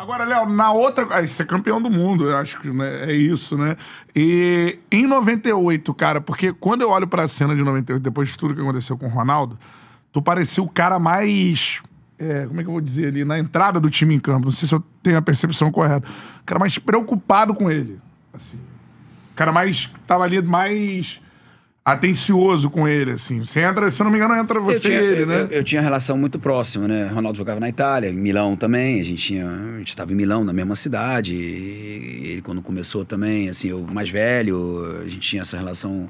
Agora, Léo, na outra... Aí, você é campeão do mundo, eu acho que né, é isso, né? E em 98, cara, porque quando eu olho pra cena de 98, depois de tudo que aconteceu com o Ronaldo, tu parecia o cara mais... como é que eu vou dizer ali? Na entrada do time em campo. Não sei se eu tenho a percepção correta. O cara mais preocupado com ele. Assim. O cara mais... Tava ali mais... atencioso com ele, assim. Você entra, se eu não me engano, entra você e ele, né? Eu tinha relação muito próxima, né? Ronaldo jogava na Itália, em Milão também. A gente estava em Milão, na mesma cidade. E ele, quando começou também, assim, eu mais velho, a gente tinha essa relação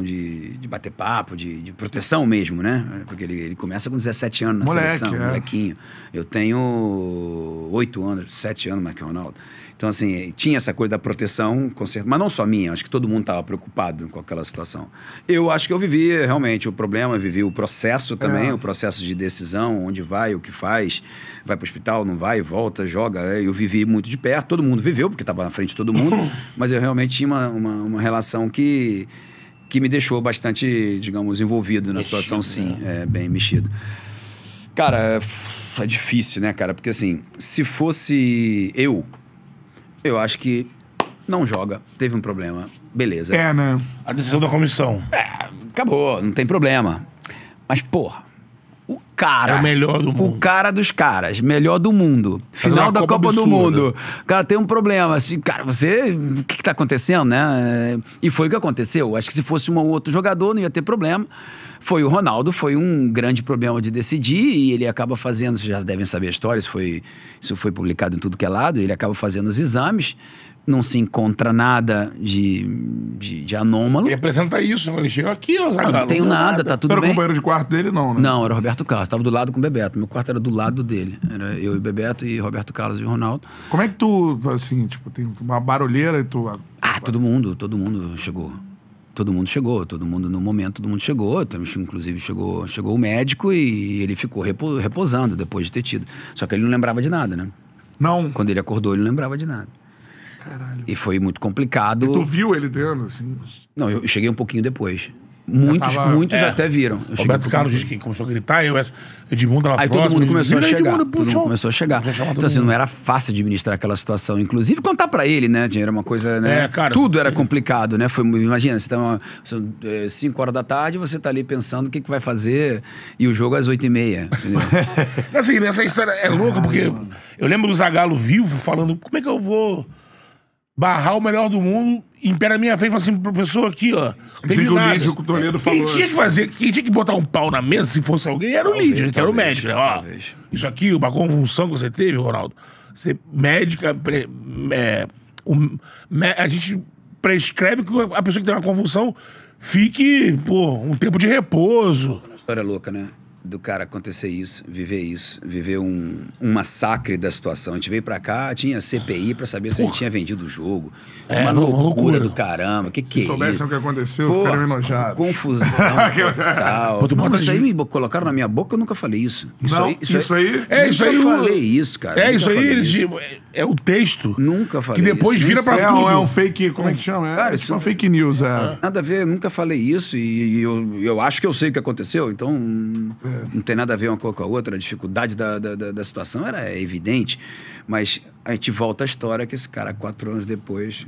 de bater papo, de proteção mesmo, né? Porque ele começa com 17 anos na seleção, molequinho. Eu tenho 8 anos, 7 anos mais que o Ronaldo. Então, assim, tinha essa coisa da proteção, mas não só minha, acho que todo mundo estava preocupado com aquela situação. Eu acho que eu vivi realmente o problema, vivi o processo também, o processo de decisão, onde vai, o que faz, vai para o hospital, não vai, volta, joga. Eu vivi muito de perto, todo mundo viveu, porque estava na frente de todo mundo, mas eu realmente tinha uma relação que me deixou bastante, digamos, envolvido na situação, sim, bem mexido. Cara, é difícil, né, cara? Porque, assim, se fosse eu acho que não joga, teve um problema, beleza. Né? A decisão da comissão. Acabou, não tem problema. Mas, porra, o cara... É o melhor do mundo. O cara dos caras, melhor do mundo. Final da Copa do Mundo. Cara, tem um problema, assim, cara, o que tá acontecendo, né? E foi o que aconteceu. Acho que se fosse um ou outro jogador, não ia ter problema. Foi o Ronaldo, foi um grande problema de decidir e ele acaba fazendo, vocês já devem saber a história, isso foi publicado em tudo que é lado, ele acaba fazendo os exames, não se encontra nada de anômalo. Ele apresenta isso, ele chega aqui, ó, Zagallo. Não tenho nada, tá tudo bem. Era o companheiro de quarto dele, não, né? Não, era o Roberto Carlos, tava do lado com o Bebeto, meu quarto era do lado dele, era eu e o Bebeto e Roberto Carlos e o Ronaldo. Como é que tu, assim, tipo, tem uma barulheira e tu... Todo mundo chegou. Todo mundo no momento, todo mundo chegou. Inclusive chegou o médico e ele ficou reposando depois de ter tido. Só que ele não lembrava de nada, né? Não. Quando ele acordou, ele não lembrava de nada. Caralho. E foi muito complicado. E tu viu ele dentro, assim? Não, eu cheguei um pouquinho depois. Muitos até viram. Roberto Carlos disse que começou a gritar, Edmundo tava aí próximo. Todo mundo começou a chegar. Todo mundo começou a chegar. Então, assim, não era fácil administrar aquela situação. Inclusive, contar pra ele, né? Era uma coisa, né? Cara, tudo era complicado, né? Imagina, são 5 horas da tarde, você tá ali pensando o que vai fazer e o jogo às 8h30, entendeu? Assim, essa história é louca, porque eu lembro do Zagallo vivo falando, como é que eu vou barrar o melhor do mundo e em pé na minha frente e falar assim, professor, aqui, ó, não teve nada. Lídio, o Toledo falou. Quem tinha que fazer, quem tinha que botar um pau na mesa, se fosse alguém, era o Lídio, que era o médico. Né? Ó, isso aqui, uma convulsão que você teve, Ronaldo, você médica, a gente prescreve que a pessoa que tem uma convulsão fique, um tempo de repouso. História louca, né? Do cara acontecer isso, viver um massacre da situação. A gente veio pra cá, tinha CPI pra saber se a gente tinha vendido o jogo. Uma loucura do caramba. Que é isso? Se soubessem o que aconteceu, ficariam enojados. Confusão total. Isso aí me colocaram na minha boca, eu nunca falei isso. Isso aí? Eu falei isso, cara. Isso aí é o texto. Nunca falei que depois isso. vira pra tudo. É um fake, como é que chama? Cara, isso é uma fake news, Nada a ver, eu nunca falei isso e eu acho que eu sei o que aconteceu, então não tem nada a ver uma coisa com a outra, a dificuldade da situação era evidente, mas a gente volta à história que esse cara, 4 anos depois,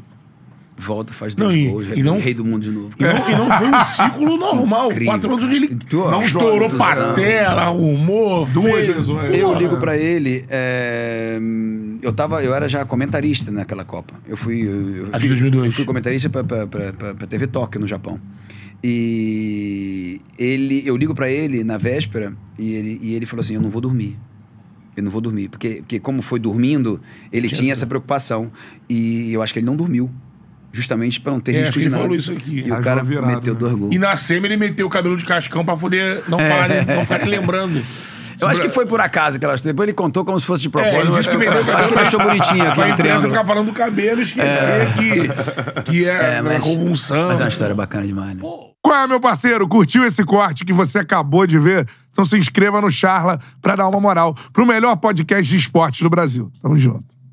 volta, faz 2 gols, rei do mundo de novo. E não foi um ciclo normal. Incrível, 4 anos onde ele não estourou patela, arrumou, Eu ligo pra ele, eu era já comentarista naquela Copa. Eu fui 2002. Fui comentarista pra TV Tóquio, no Japão. E eu ligo pra ele na véspera e ele falou assim, eu não vou dormir, porque como foi dormindo, ele tinha essa preocupação e eu acho que ele não dormiu, justamente pra não ter risco de nada. Falou isso aqui. E o cara meteu 2 gols. E na SEMI ele meteu o cabelo de cascão pra poder não ficar te lembrando. Eu acho que foi por acaso que depois ele contou como se fosse de propósito. Acho que ele achou bonitinho aquele treino. Ficar falando do cabelo e esquecer que é uma convulsão. Mas é uma história bacana demais, né? Qual é, meu parceiro? Curtiu esse corte que você acabou de ver? Então se inscreva no Charla pra dar uma moral pro melhor podcast de esportes do Brasil. Tamo junto.